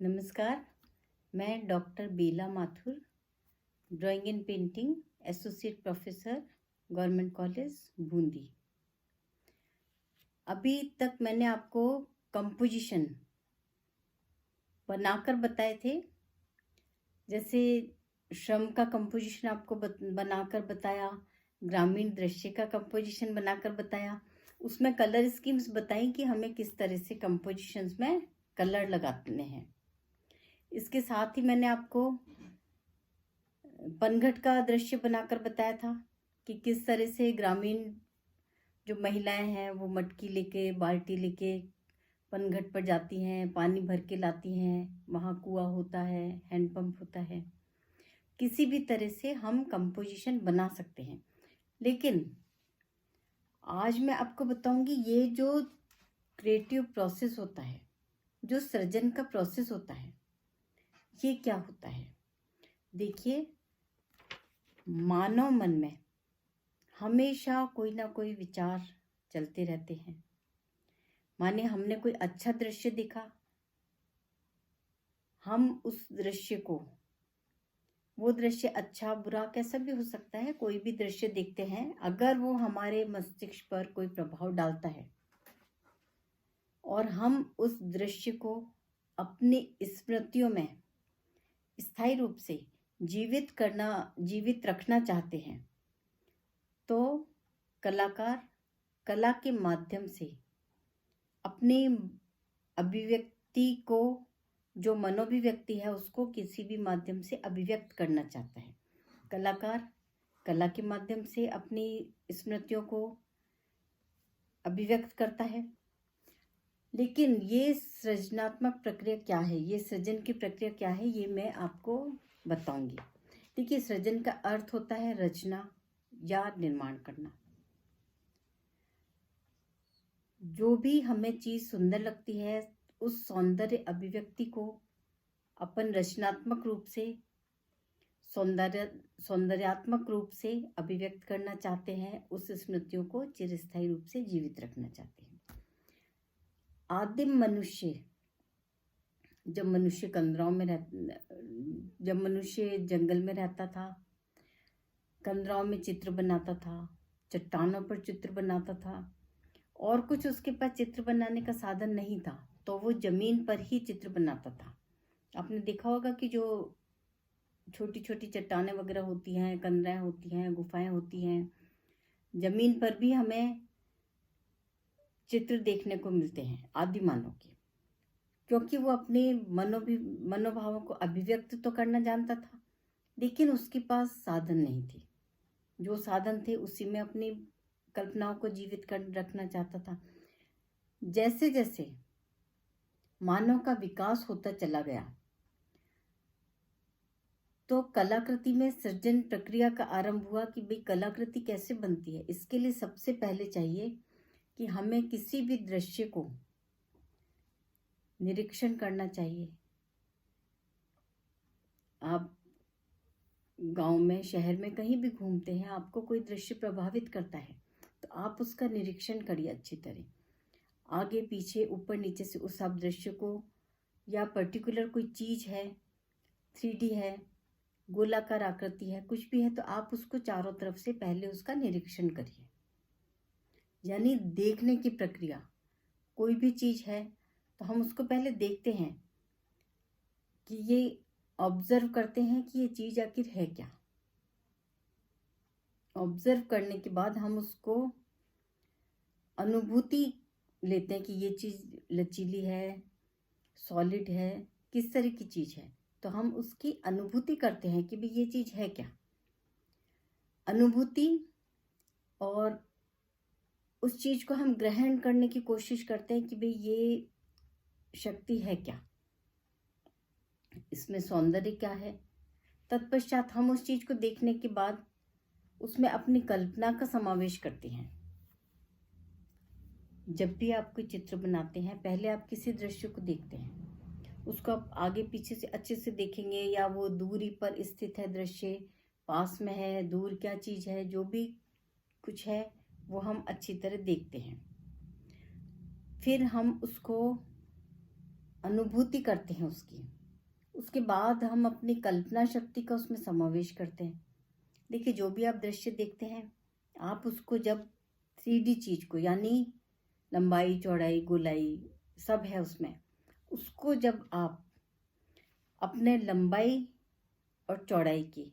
नमस्कार। मैं doctor Bela Mathur, drawing and painting associate professor, government college Bundi. अभी तक मैंने आपको कंपोजिशन बनाकर बताए थे। जैसे श्रम का कंपोजिशन आपको बनाकर बताया, ग्रामीण दृश्य का कंपोजिशन बनाकर बताया, उसमें कलर स्कीम्स बताई कि हमें किस तरह से कंपोजिशंस में कलर लगाने हैं। इसके साथ ही मैंने आपको पनघट का दृश्य बनाकर बताया था कि किस तरह से ग्रामीण जो महिलाएं हैं वो मटकी लेके, बाल्टी लेके पनघट पर जाती हैं, पानी भर के लाती हैं। वहाँ कुआं होता है, हैंडपंप होता है। किसी भी तरह से हम कंपोजिशन बना सकते हैं। लेकिन आज मैं आपको बताऊंगी ये जो क्रिएटिव प्रोसेस होता है, जो सृजन का प्रोसेस होता है, ये क्या होता है। देखिए, मानव मन में हमेशा कोई ना कोई विचार चलते रहते हैं। माने हमने कोई अच्छा दृश्य देखा, हम उस दृश्य को, वो दृश्य अच्छा बुरा कैसा भी हो सकता है, कोई भी दृश्य देखते हैं, अगर वो हमारे मस्तिष्क पर कोई प्रभाव डालता है और हम उस दृश्य को अपनी स्मृतियों में स्थायी रूप से जीवित रखना चाहते हैं, तो कलाकार कला के माध्यम से अपनी अभिव्यक्ति को, जो मनोभिव्यक्ति है, उसको किसी भी माध्यम से अभिव्यक्त करना चाहता है। कलाकार कला के माध्यम से अपनी स्मृतियों को अभिव्यक्त करता है। लेकिन ये सृजनात्मक प्रक्रिया क्या है, ये सृजन की प्रक्रिया क्या है, ये मैं आपको बताऊंगी। देखिए, सृजन का अर्थ होता है रचना या निर्माण करना। जो भी हमें चीज सुंदर लगती है, उस सौंदर्य अभिव्यक्ति को अपन रचनात्मक रूप से, सौंदर्यात्मक रूप से अभिव्यक्त करना चाहते हैं। उस स्मृतियों को चिरस्थायी रूप से जीवित रखना चाहते हैं। आदिम मनुष्य, जब मनुष्य जंगल में रहता था, कंदराओं में चित्र बनाता था, चट्टानों पर चित्र बनाता था, और कुछ उसके पास चित्र बनाने का साधन नहीं था, तो वो जमीन पर ही चित्र बनाता था। आपने देखा होगा कि जो छोटी छोटी चट्टानें वगैरह होती हैं, कंदराएं होती हैं, गुफाएं होती हैं, जमीन पर भी हमें चित्र देखने को मिलते हैं आदि मानव के, क्योंकि वो अपने मनोभावों को अभिव्यक्त तो करना जानता था, लेकिन उसके पास साधन नहीं थे। जो साधन थे उसी में अपनी कल्पनाओं को जीवित कर रखना चाहता था। जैसे जैसे मानव का विकास होता चला गया, तो कलाकृति में सृजन प्रक्रिया का आरंभ हुआ कि भाई कलाकृति कैसे बनती है। इसके लिए सबसे पहले चाहिए कि हमें किसी भी दृश्य को निरीक्षण करना चाहिए। आप गांव में, शहर में, कहीं भी घूमते हैं, आपको कोई दृश्य प्रभावित करता है, तो आप उसका निरीक्षण करिए अच्छी तरह, आगे पीछे, ऊपर नीचे से उस आप दृश्य को, या पर्टिकुलर कोई चीज है, 3D है, गोलाकार आकृति है, कुछ भी है, तो आप उसको चारों तरफ से पहले उसका निरीक्षण करिए। यानी देखने की प्रक्रिया, कोई भी चीज है तो हम उसको पहले देखते हैं कि ये ऑब्जर्व करते हैं कि ये चीज आखिर है क्या। ऑब्जर्व करने के बाद हम उसको अनुभूति लेते हैं कि ये चीज लचीली है, सॉलिड है, किस तरह की चीज है, तो हम उसकी अनुभूति करते हैं कि भाई ये चीज है क्या। अनुभूति, और उस चीज को हम ग्रहण करने की कोशिश करते हैं कि भाई ये शक्ति है क्या, इसमें सौंदर्य क्या है। तत्पश्चात हम उस चीज को देखने के बाद उसमें अपनी कल्पना का समावेश करते हैं। जब भी आप कोई चित्र बनाते हैं, पहले आप किसी दृश्य को देखते हैं, उसको आप आगे पीछे से अच्छे से देखेंगे, या वो दूरी पर स्थित है दृश्य, पास में है, दूर क्या चीज है, जो भी कुछ है वो हम अच्छी तरह देखते हैं। फिर हम उसको अनुभूति करते हैं उसकी। उसके बाद हम अपनी कल्पना शक्ति का उसमें समावेश करते हैं। देखिए, जो भी आप दृश्य देखते हैं, आप उसको जब 3D चीज को, यानी लंबाई चौड़ाई गोलाई सब है उसमें, उसको जब आप अपने लंबाई और चौड़ाई की,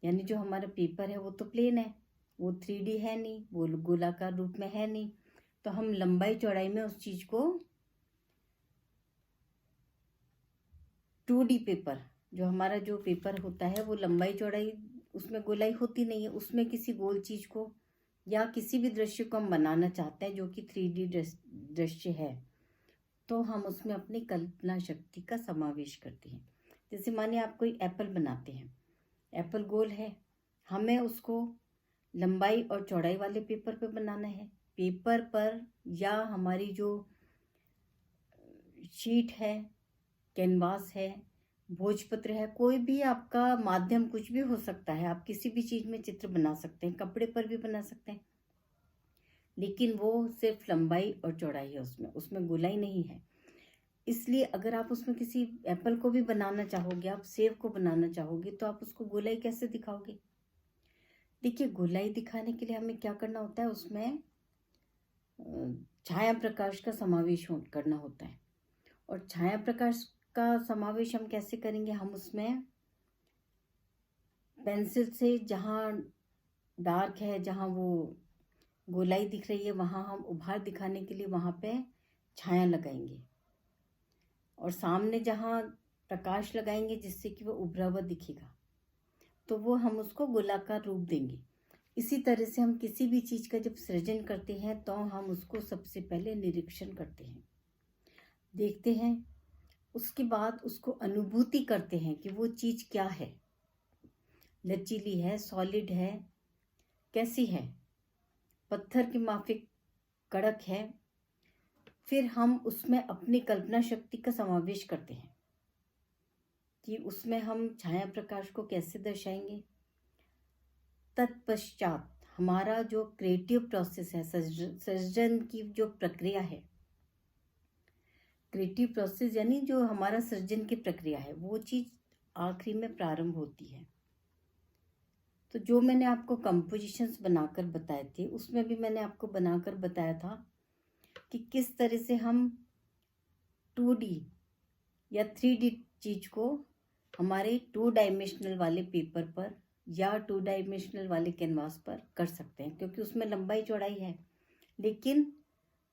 यानी जो हमारा पेपर है वो तो प्लेन है, वो 3D है नहीं, वो गोलाकार रूप में है नहीं, तो हम लंबाई चौड़ाई में उस चीज को 2D पेपर, जो हमारा जो पेपर होता है वो लंबाई चौड़ाई उसमें गोलाई होती नहीं है, उसमें किसी गोल चीज को या किसी भी दृश्य को हम बनाना चाहते हैं जो कि 3D दृश्य है, तो हम उसमें अपनी कल्पना शक्ति का समावेश करते हैं। जैसे मानिए आप कोई एप्पल बनाते हैं, एप्पल गोल है, हमें उसको लंबाई और चौड़ाई वाले पेपर पर बनाना है। पेपर पर या हमारी जो शीट है, कैनवास है, भोजपत्र है, कोई भी आपका माध्यम कुछ भी हो सकता है, आप किसी भी चीज में चित्र बना सकते हैं, कपड़े पर भी बना सकते हैं, लेकिन वो सिर्फ लंबाई और चौड़ाई है, उसमें गोलाई नहीं है। इसलिए अगर आप उसमें किसी एप्पल को भी बनाना चाहोगे, आप सेब को बनाना चाहोगे, तो आप उसको गोलाई कैसे दिखाओगे? देखिए, गोलाई दिखाने के लिए हमें क्या करना होता है, उसमें छाया प्रकाश का समावेश करना होता है। और छाया प्रकाश का समावेश हम कैसे करेंगे? हम उसमें पेंसिल से जहाँ डार्क है, जहाँ वो गोलाई दिख रही है, वहाँ हम उभार दिखाने के लिए वहाँ पे छाया लगाएंगे, और सामने जहाँ प्रकाश लगाएंगे जिससे कि वो उभरा हुआ दिखेगा, तो वो हम उसको गोलाकार रूप देंगे। इसी तरह से हम किसी भी चीज का जब सृजन करते हैं तो हम उसको सबसे पहले निरीक्षण करते हैं, देखते हैं, उसके बाद उसको अनुभूति करते हैं कि वो चीज क्या है, लचीली है, सॉलिड है, कैसी है, पत्थर की माफिक कड़क है। फिर हम उसमें अपनी कल्पना शक्ति का समावेश करते हैं कि उसमें हम छाया प्रकाश को कैसे दर्शाएंगे। तत्पश्चात हमारा जो क्रिएटिव प्रोसेस है, सृजन की जो प्रक्रिया है, क्रिएटिव प्रोसेस यानी जो हमारा सृजन की प्रक्रिया है, वो चीज आखिरी में प्रारंभ होती है। तो जो मैंने आपको कंपोजिशंस बनाकर बताए थे, उसमें भी मैंने आपको बनाकर बताया था कि किस तरह से हम 2D या 3D चीज को हमारे 2 डायमेंशनल वाले पेपर पर या 2 डायमेंशनल वाले कैनवास पर कर सकते हैं, क्योंकि उसमें लंबाई चौड़ाई है, लेकिन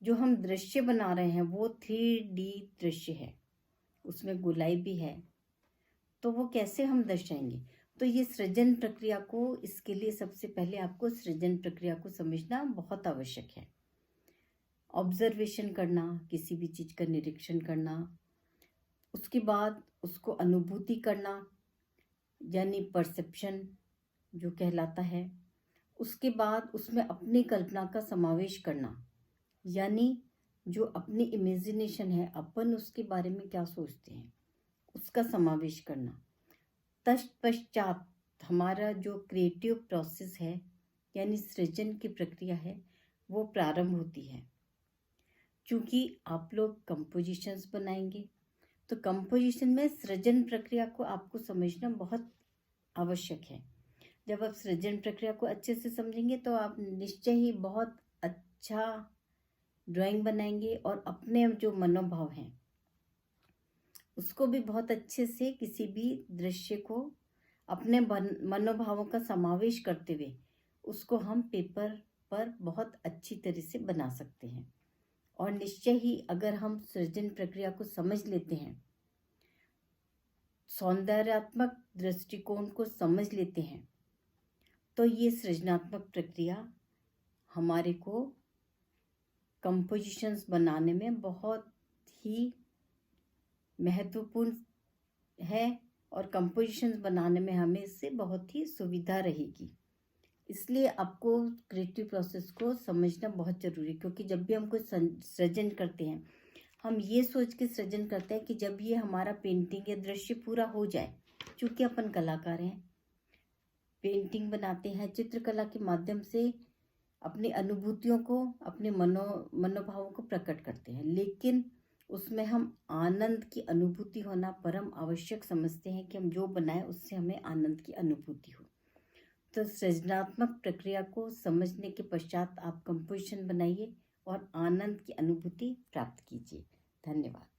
जो हम दृश्य बना रहे हैं वो 3D दृश्य है, उसमें गोलाई भी है, तो वो कैसे हम दर्शाएंगे? तो ये सृजन प्रक्रिया को, इसके लिए सबसे पहले आपको सृजन प्रक्रिया को समझना बहुत आवश्यक है। ऑब्जर्वेशन करना, किसी भी चीज का निरीक्षण करना, उसके बाद उसको अनुभूति करना यानी परसेप्शन जो कहलाता है, उसके बाद उसमें अपनी कल्पना का समावेश करना, यानी जो अपनी इमेजिनेशन है, अपन उसके बारे में क्या सोचते हैं, उसका समावेश करना। तत्पश्चात हमारा जो क्रिएटिव प्रोसेस है यानी सृजन की प्रक्रिया है, वो प्रारंभ होती है। क्योंकि आप लोग कंपोजिशंस बनाएंगे, तो कंपोजिशन में सृजन प्रक्रिया को आपको समझना बहुत आवश्यक है। जब आप सृजन प्रक्रिया को अच्छे से समझेंगे तो आप निश्चय ही बहुत अच्छा ड्राइंग बनाएंगे, और अपने जो मनोभाव हैं उसको भी बहुत अच्छे से, किसी भी दृश्य को अपने मनोभावों का समावेश करते हुए उसको हम पेपर पर बहुत अच्छी तरह से बना सकते हैं। और निश्चय ही अगर हम सृजन प्रक्रिया को समझ लेते हैं, सौंदर्यात्मक दृष्टिकोण को समझ लेते हैं, तो ये सृजनात्मक प्रक्रिया हमारे को कंपोजिशंस बनाने में बहुत ही महत्वपूर्ण है, और कंपोजिशंस बनाने में हमें इससे बहुत ही सुविधा रहेगी। इसलिए आपको क्रिएटिव प्रोसेस को समझना बहुत जरूरी है, क्योंकि जब भी हम कुछ सृजन करते हैं, हम ये सोच के सृजन करते हैं कि जब ये हमारा पेंटिंग या दृश्य पूरा हो जाए, चूंकि अपन कलाकार हैं, पेंटिंग बनाते हैं, चित्रकला के माध्यम से अपनी अनुभूतियों को, अपने मनोभावों को प्रकट करते हैं, लेकिन उसमें हम आनंद की अनुभूति होना परम आवश्यक समझते हैं कि हम जो बनाएं उससे हमें आनंद की अनुभूति हो। तो सृजनात्मक प्रक्रिया को समझने के पश्चात आप कंपोजिशन बनाइए और आनंद की अनुभूति प्राप्त कीजिए। धन्यवाद।